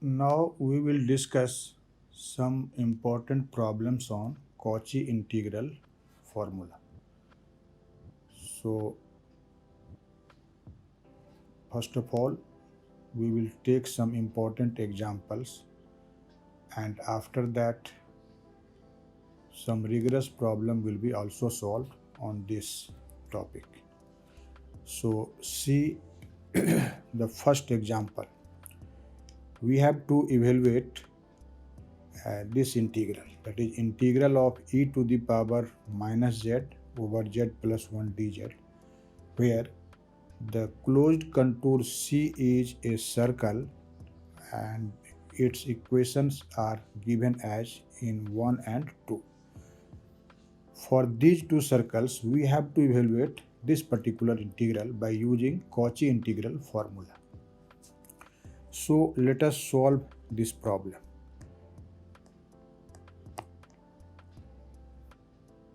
Now we will discuss some important problems on Cauchy integral formula. So first of all, we will take some important examples, and after that some rigorous problem will be also solved on this topic. So see the first example. We have to evaluate this integral, that is integral of e to the power minus z over z plus 1 dz, where the closed contour C is a circle and its equations are given as in 1 and 2. For these two circles, we have to evaluate this particular integral by using Cauchy integral formula. So let us solve this problem.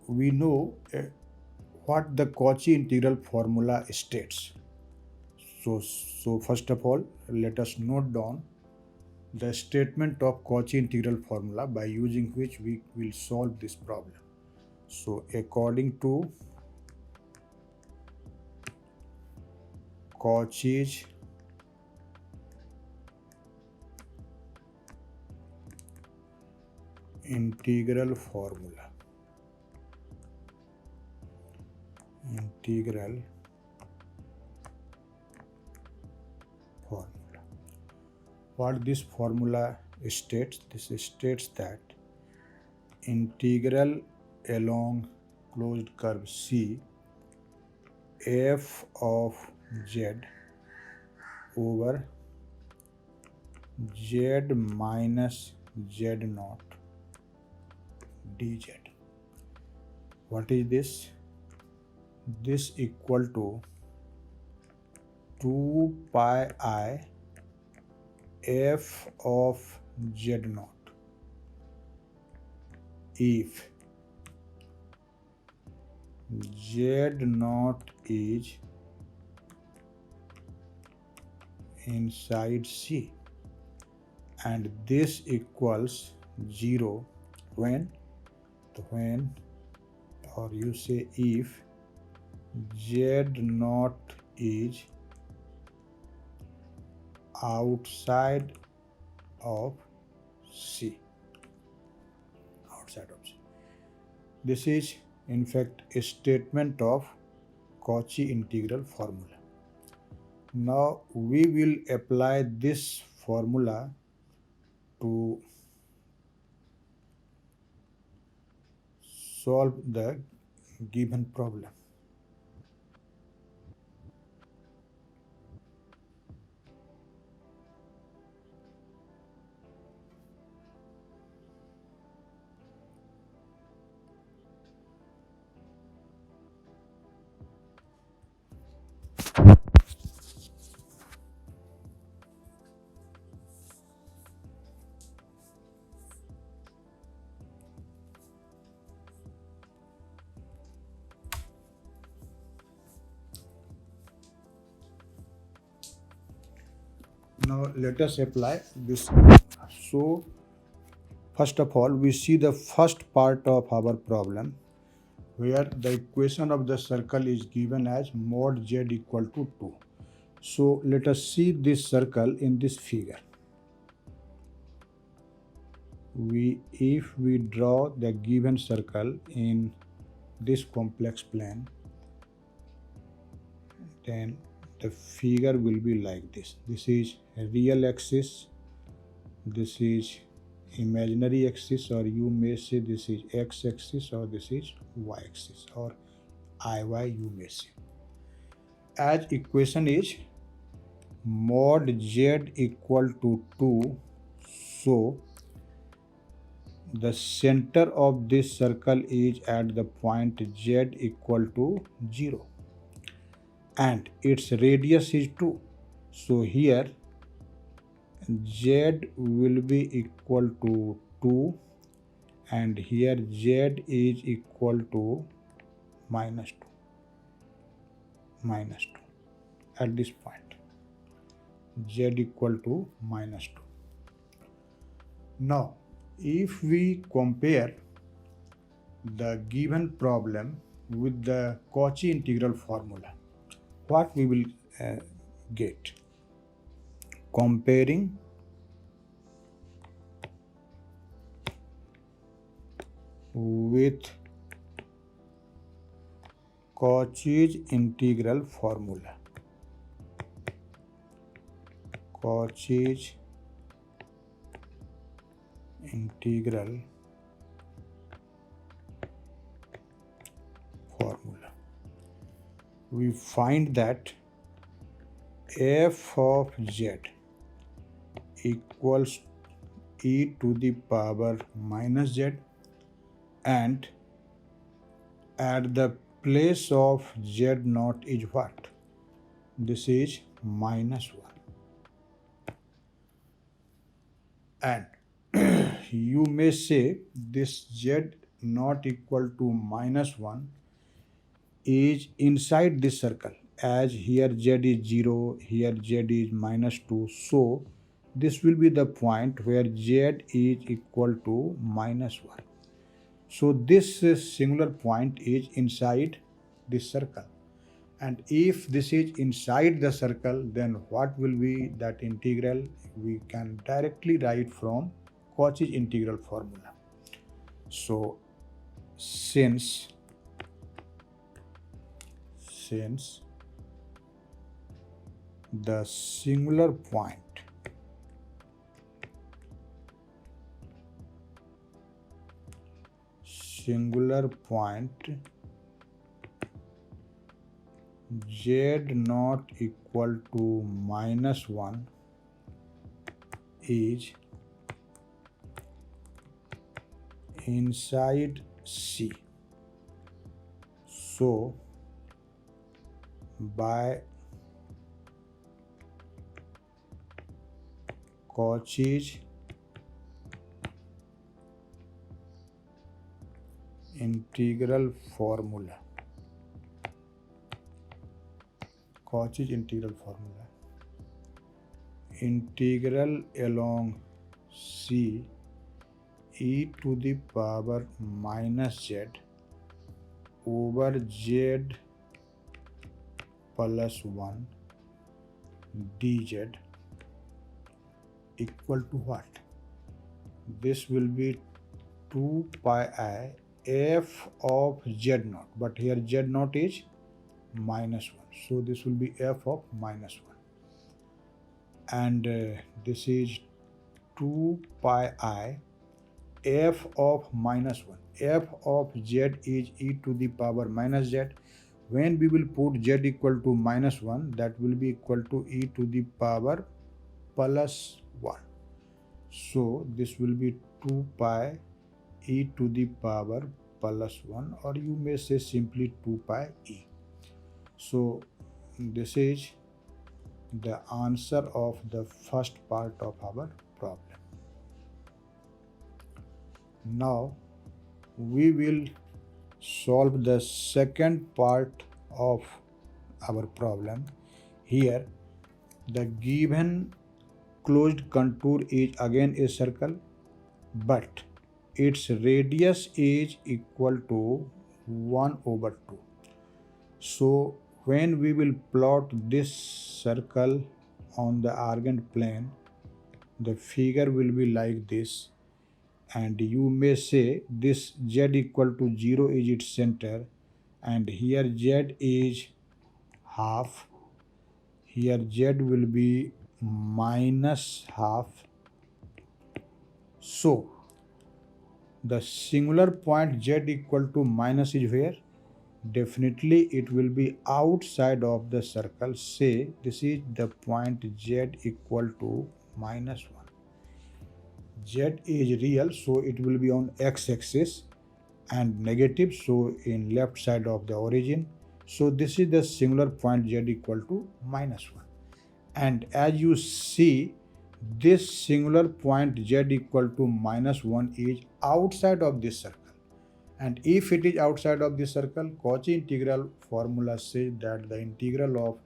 We know what the Cauchy integral formula states. So first of all, let us note down the statement of Cauchy integral formula by using which we will solve this problem. So according to Cauchy's integral formula, what this formula states, this states that integral along closed curve C f of z over z minus z naught dz. What is this? This equal to 2 pi I f of z naught if z naught is inside C and this equals 0 when or you say if z naught is outside of C. This is in fact a statement of Cauchy integral formula. Now we will apply this formula to solve the given problem. Now let us apply this. So first of all, we see the first part of our problem where the equation of the circle is given as mod z equal to 2. So let us see this circle in this figure. If we draw the given circle in this complex plane, then the figure will be like this. This is real axis, this is imaginary axis, or you may say this is x axis or this is y axis, or IY you may say. As equation is mod z equal to 2, so the center of this circle is at the point z equal to 0 and its radius is 2. So here z will be equal to 2 and here z is equal to minus 2 at this point, z equal to minus 2. Now, if we compare the given problem with the Cauchy integral formula, what we will get? Comparing with Cauchy's integral formula. Cauchy's integral formula. We find that f of z equals e to the power minus z, and at the place of z naught is what? This is minus 1. And you may say this z not equal to minus 1 is inside this circle, as here z is 0, here z is minus 2. So this will be the point where z is equal to minus 1. So this singular point is inside this circle. And if this is inside the circle, then what will be that integral? We can directly write from Cauchy's integral formula. So since the singular point z not equal to minus 1 is inside C. So by Cauchy's integral formula, integral along C e to the power minus z over z plus 1 dz equal to what? This will be 2 pi I f of z naught, but here z naught is minus 1. So this will be f of minus 1. And this is 2 pi I f of minus 1. F of z is e to the power minus z. When we will put z equal to minus 1, that will be equal to e to the power plus 1. So this will be 2 pi e to the power plus 1, or you may say simply 2 pi e. So this is the answer of the first part of our problem. Now we will solve the second part of our problem. Here the given closed contour is again a circle, but its radius is equal to 1 over 2. So when we will plot this circle on the argand plane, the figure will be like this, and you may say this z equal to 0 is its center, and here z is half, here z will be minus half. So the singular point z equal to minus is where? Definitely it will be outside of the circle. Say this is the point z equal to minus 1. Z is real, so it will be on x-axis, and negative, so in left side of the origin. So this is the singular point z equal to minus 1. And as you see, this singular point z equal to minus 1 is outside of this circle. And if it is outside of this circle, Cauchy integral formula says that the integral of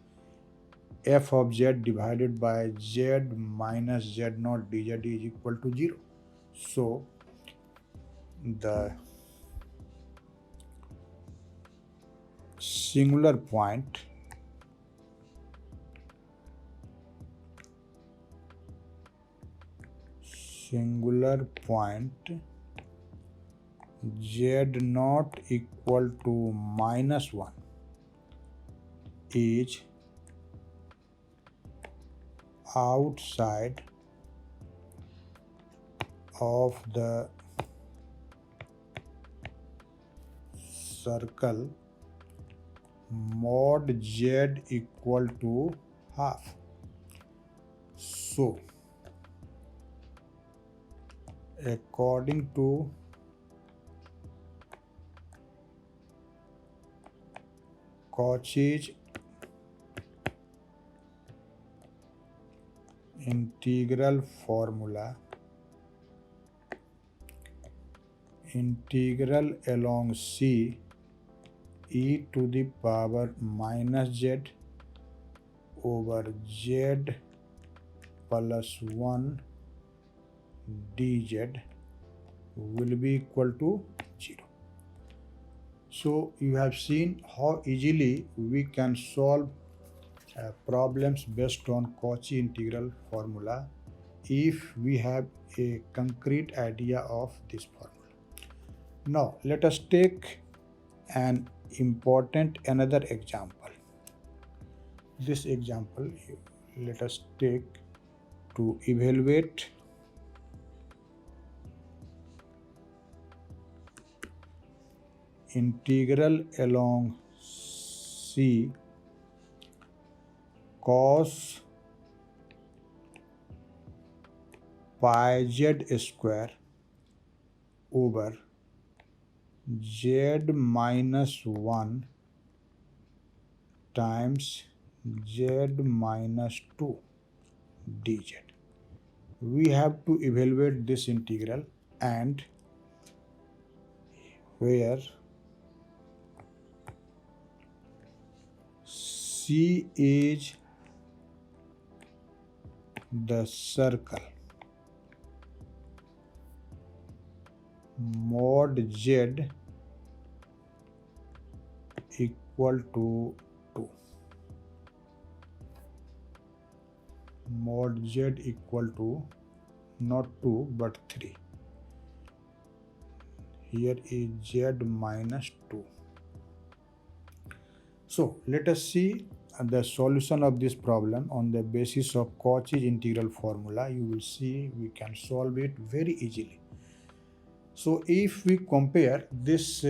f of z divided by z minus z naught dz is equal to 0. So the singular point z naught equal to -1 is outside of the circle mod z equal to half. So according to Cauchy's integral formula, integral along C e to the power minus z over z plus 1 dz will be equal to 0. So you have seen how easily we can solve problems based on Cauchy integral formula if we have a concrete idea of this formula. Now let us take an important another example. This example let us take to evaluate integral along C cos pi z square over z minus 1 times z minus 2 dz. We have to evaluate this integral, and where C is the circle mod z equal to 2. Mod z equal to not 2 but 3. Here is z minus 2. So let us see the solution of this problem on the basis of Cauchy's integral formula. You will see we can solve it very easily. So if we compare this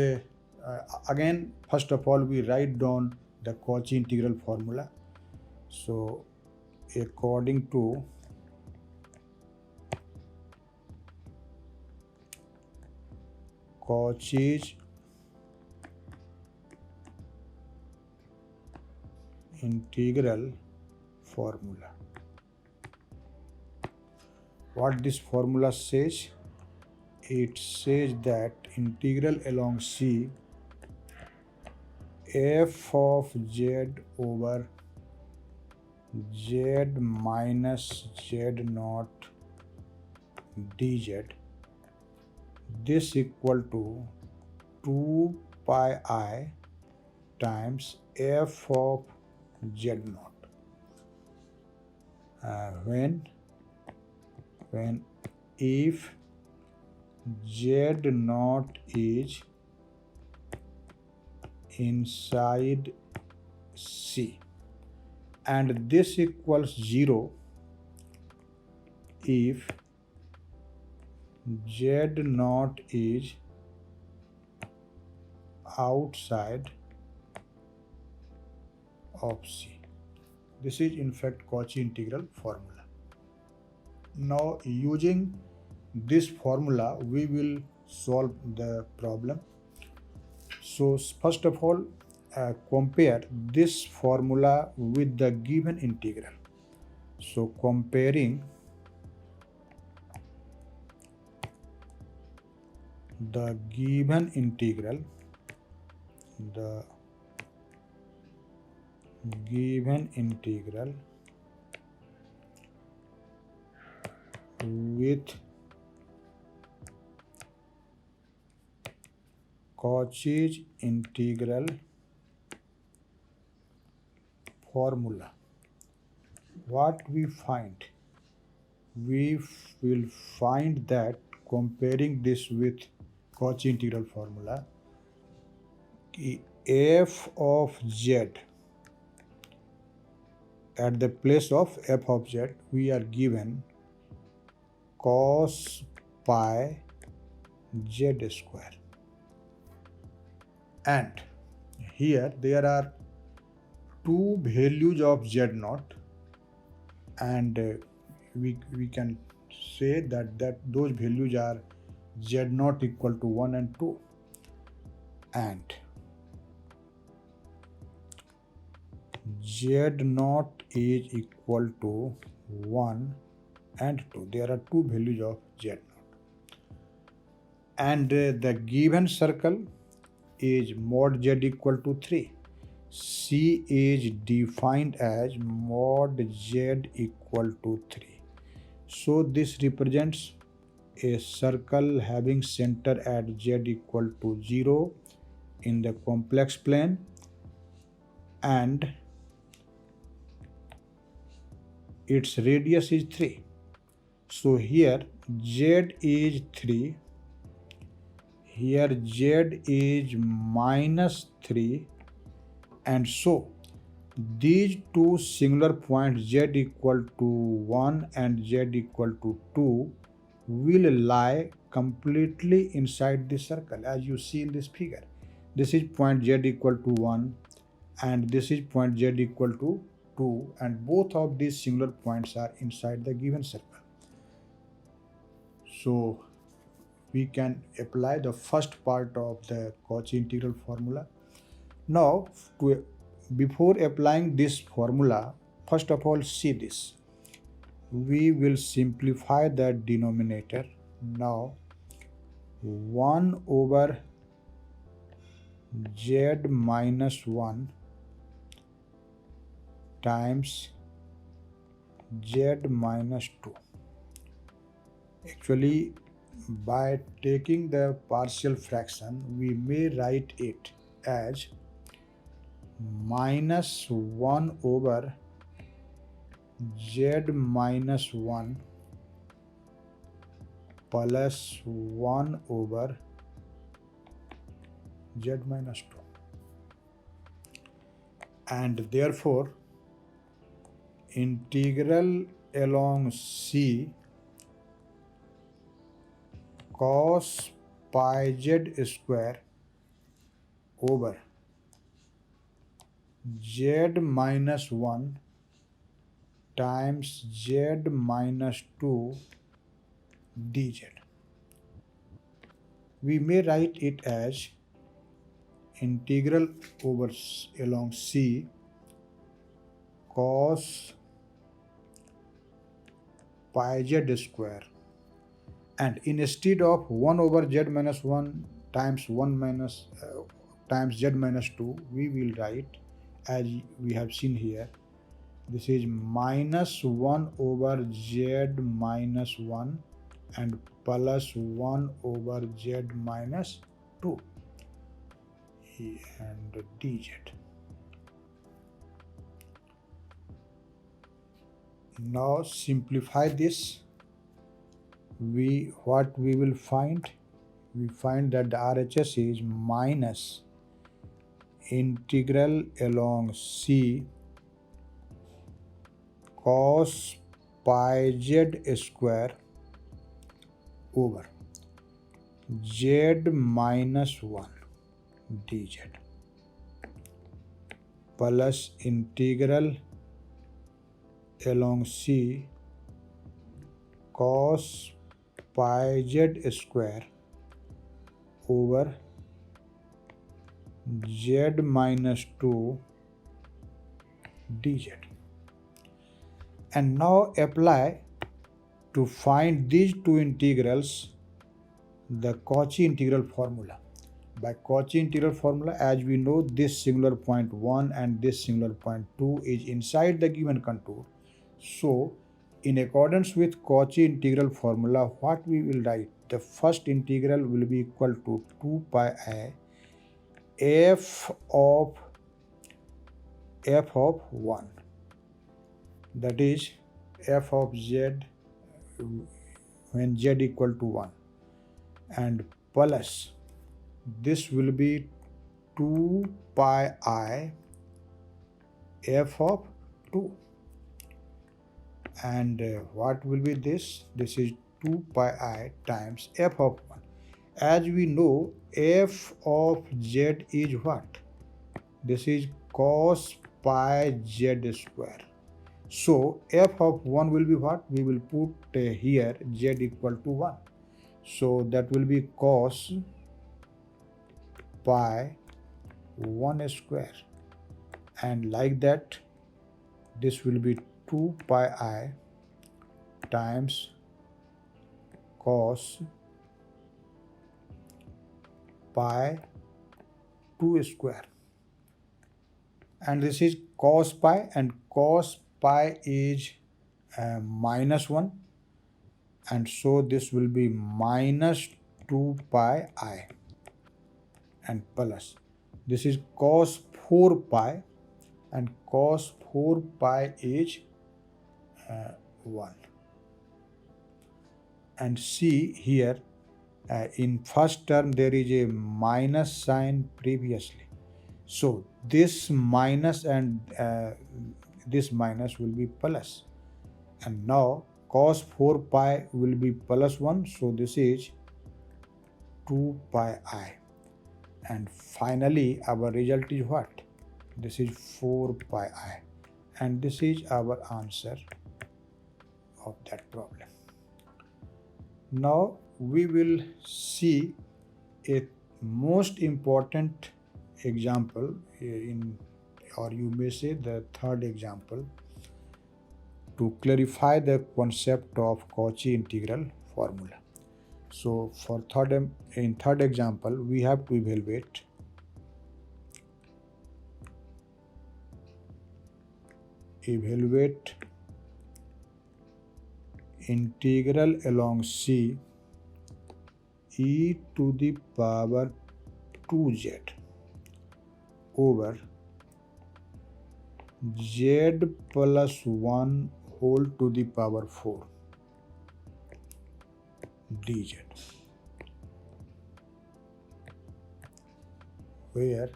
again, first of all we write down the Cauchy integral formula. So according to Cauchy's integral formula, what this formula says? It says that integral along C f of z over z minus z naught dz, this equal to 2 pi I times f of z naught when if z naught is inside C, and this equals 0 if z naught is outside of C. This is in fact Cauchy integral formula. Now using this formula we will solve the problem. So first of all compare this formula with the given integral. So comparing the given integral with Cauchy integral formula. What we find? We will find that comparing this with Cauchy integral formula, f of z, at the place of f of z, we are given cos pi z square. And here there are two values of z naught, and we can say that those values are z naught equal to 1 and 2, and z naught is equal to 1 and 2. There are two values of z naught. And the given circle is mod z equal to 3. C is defined as mod z equal to 3. So this represents a circle having center at z equal to 0 in the complex plane, and its radius is 3. So here z is 3, here z is minus 3, and so these two singular points z equal to 1 and z equal to 2 will lie completely inside this circle, as you see in this figure. This is point z equal to 1 and this is point z equal to 2, and both of these singular points are inside the given circle. So we can apply the first part of the Cauchy integral formula. Now, before applying this formula, first of all, see this. We will simplify the denominator. Now, 1 over z minus 1 times z minus 2. Actually, by taking the partial fraction, we may write it as minus 1 over z minus 1 plus 1 over z minus 2. And therefore, integral along C cos pi z square over z minus 1 times z minus 2 dz. We may write it as integral over along C cos pi z square, and instead of 1 over z minus 1 times 1 minus times z minus 2, we will write, as we have seen here, this is minus 1 over z minus 1 and plus 1 over z minus 2 and dz. Now simplify this. What we will find? We find that the RHS is minus integral along C cos pi z square over z minus 1 dz plus integral along C cos pi z square over z minus 2 dz. And now apply to find these two integrals the Cauchy integral formula. By Cauchy integral formula, as we know, this singular point 1 and this singular point 2 is inside the given contour. So, in accordance with Cauchy integral formula, what we will write? The first integral will be equal to 2 pi I f of 1, that is f of z when z equal to 1, and plus this will be 2 pi I f of 2, and what will be this? This is 2 pi I times f of 1. As we know, f of z is what? This is cos pi z square. So f of 1 will be what? We will put here z equal to 1. So that will be cos pi 1 square, and like that this will be 2 pi I times cos pi 2 square, and this is cos pi, and cos pi is minus 1, and so this will be minus 2 pi I, and plus this is cos 4 pi, and cos 4 pi is 1. And see here, in first term there is a minus sign previously, so this minus and this minus will be plus, and now cos 4 pi will be plus 1, so this is 2 pi I, and finally our result is what? This is 4 pi I, and this is our answer of that problem. Now we will see a most important example in, or you may say the third example, to clarify the concept of Cauchy integral formula. So for in third example we have to evaluate integral along C e to the power 2z over z plus 1 whole to the power 4 dz, where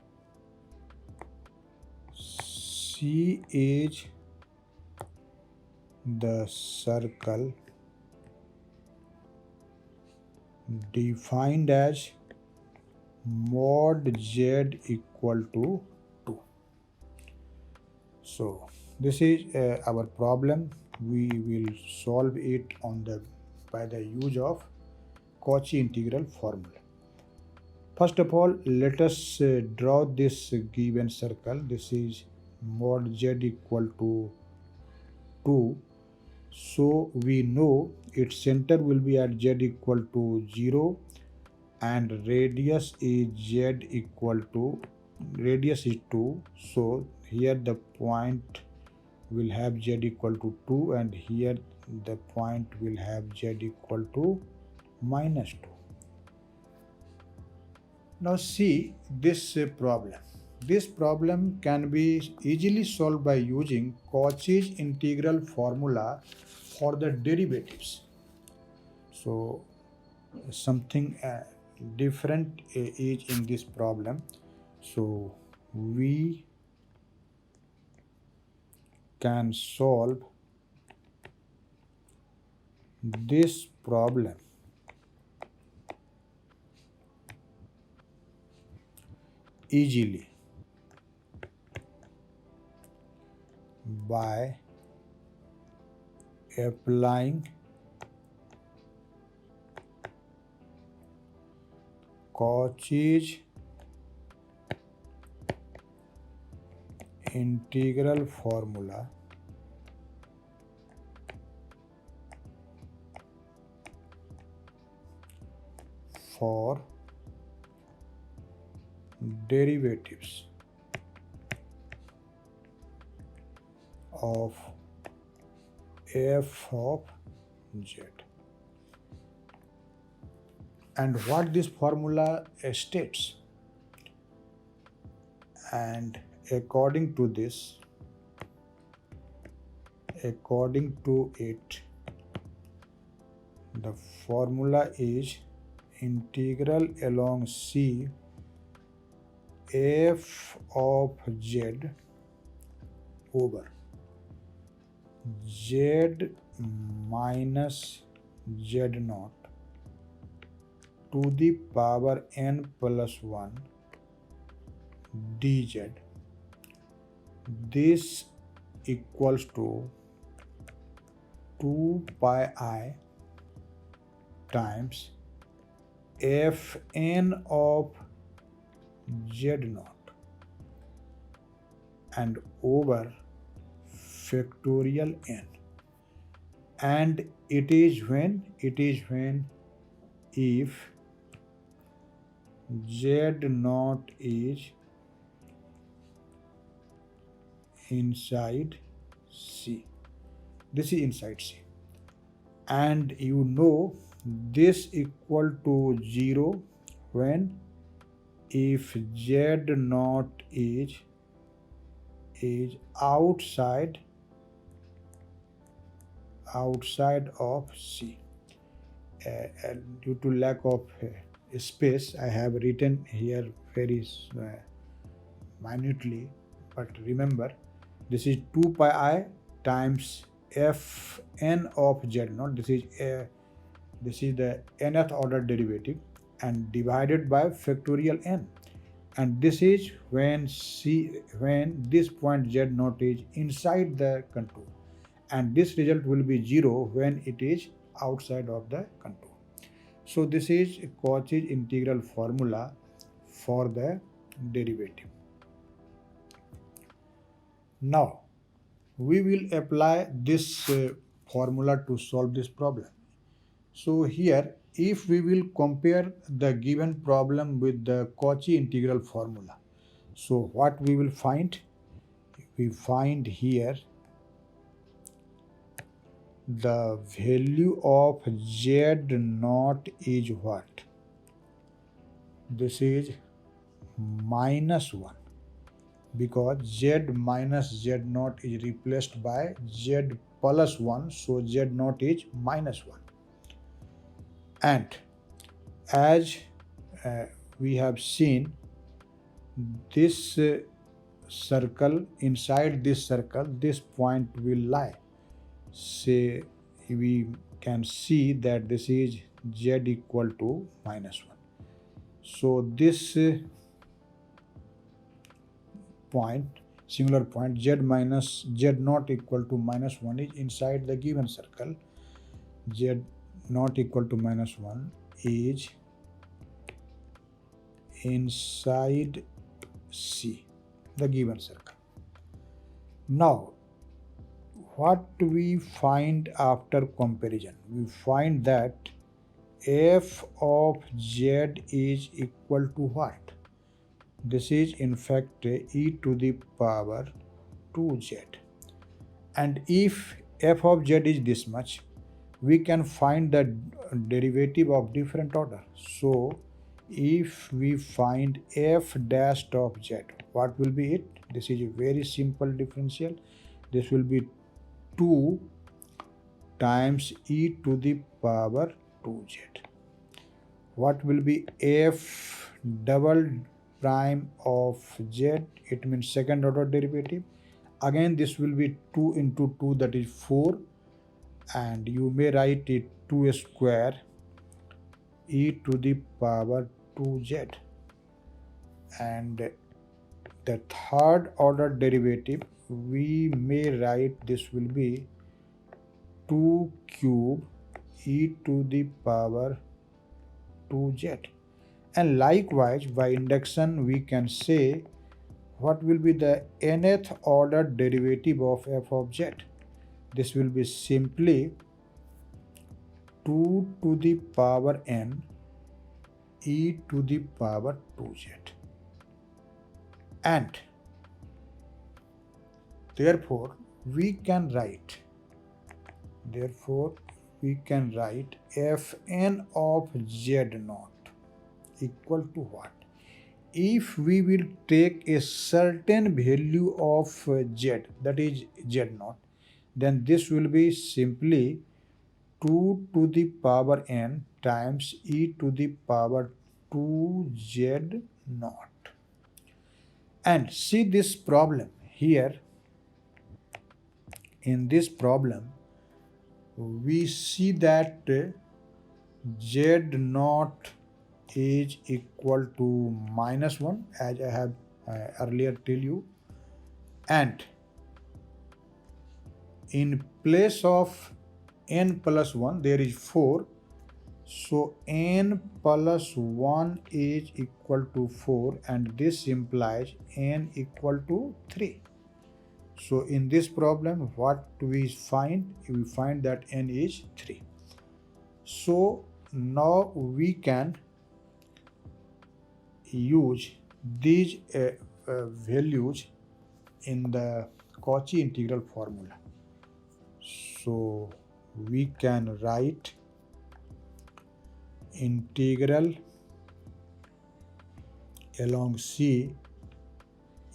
C is the circle defined as mod z equal to 2. So this is our problem. We will solve it by the use of Cauchy integral formula. First of all, let us draw this given circle. This is mod z equal to 2. So we know its center will be at z equal to 0, and radius is radius is 2. So here the point will have z equal to 2, and here the point will have z equal to minus 2. Now see this problem. This problem can be easily solved by using Cauchy's integral formula for the derivatives. So something different is in this problem. So we can solve this problem easily by applying Cauchy's integral formula for derivatives of f of z. And what this formula states? And according to it, the formula is integral along C f of z over z minus z naught to the power n plus 1 dz. This equals to 2 pi I times fn of z naught and over factorial n. And it is when if z naught is inside C. This is inside C. And you know this equal to 0 when if z naught is outside of C. Due to lack of space, I have written here very minutely, but remember this is 2 pi I times fn of z naught. This is the nth order derivative and divided by factorial n. And this is when this point z naught is inside the contour, and this result will be 0 when it is outside of the contour. So this is Cauchy integral formula for the derivative. Now we will apply this formula to solve this problem. So here, if we will compare the given problem with the Cauchy integral formula, so what we will find? We find here the value of z naught is what? This is minus 1, because z minus z naught is replaced by z plus 1, so z naught is minus 1. And as we have seen, this circle, inside this circle, this point will lie. Say we can see that this is z equal to minus 1. So this point, singular point, z minus z naught equal to minus 1 is inside the given circle. Z naught equal to minus 1 is inside C, the given circle. Now, what we find after comparison? We find that f of z is equal to what? This is in fact e to the power 2z. And if f of z is this much, we can find the derivative of different order. So if we find f dash of z, what will be it? This is a very simple differential. This will be 2 times e to the power 2z. What will be f double prime of z? It means second order derivative. Again, this will be 2 into 2, that is 4. And you may write it 2 square e to the power 2z. And the third order derivative, we may write this will be 2 cube e to the power 2z. And likewise, by induction, we can say what will be the nth order derivative of f of z. This will be simply 2 to the power n e to the power 2z. And therefore we can write fn of z naught equal to what? if we will take a certain value of z, that is z naught, then this will be simply 2 to the power n times e to the power 2z naught. And see this problem here. In this problem, we see that z naught is equal to -1, as I have earlier tell you, and in place of n plus 1 there is 4, so n plus 1 is equal to 4, and this implies n equal to 3. So in this problem, what we find? We find that n is 3. So now we can use these values in the Cauchy integral formula. So we can write integral along C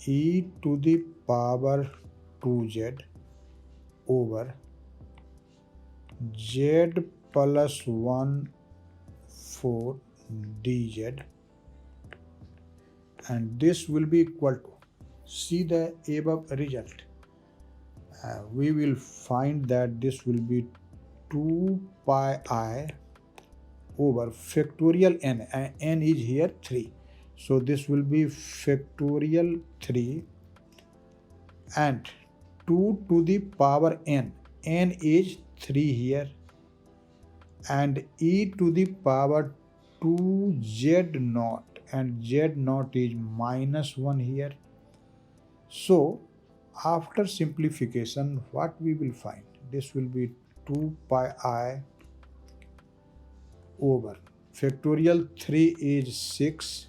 e to the power 2z over z plus 1 4 dz, and this will be equal to, see the above result. We will find that this will be 2 pi I over factorial n. N is here 3. So this will be factorial 3 and 2 to the power n. N is 3 here, and e to the power 2z naught, and z naught is -1 here. So after simplification, what we will find? This will be 2 pi I over factorial 3 is 6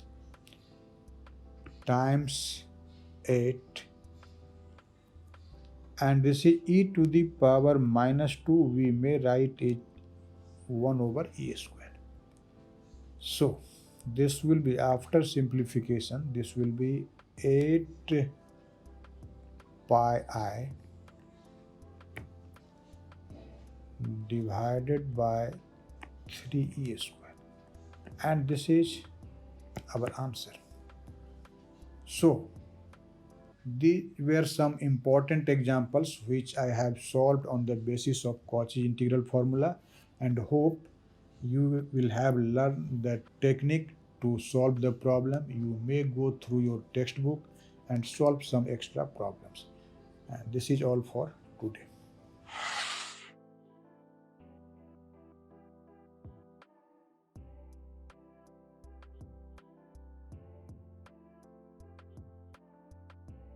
times 8, and this is e to the power -2. We may write it 1 over e square. So this will be, after simplification, this will be 8 pi I divided by 3e square, and this is our answer. So these were some important examples which I have solved on the basis of Cauchy integral formula, and hope you will have learned the technique to solve the problem. You may go through your textbook and solve some extra problems. And this is all for today.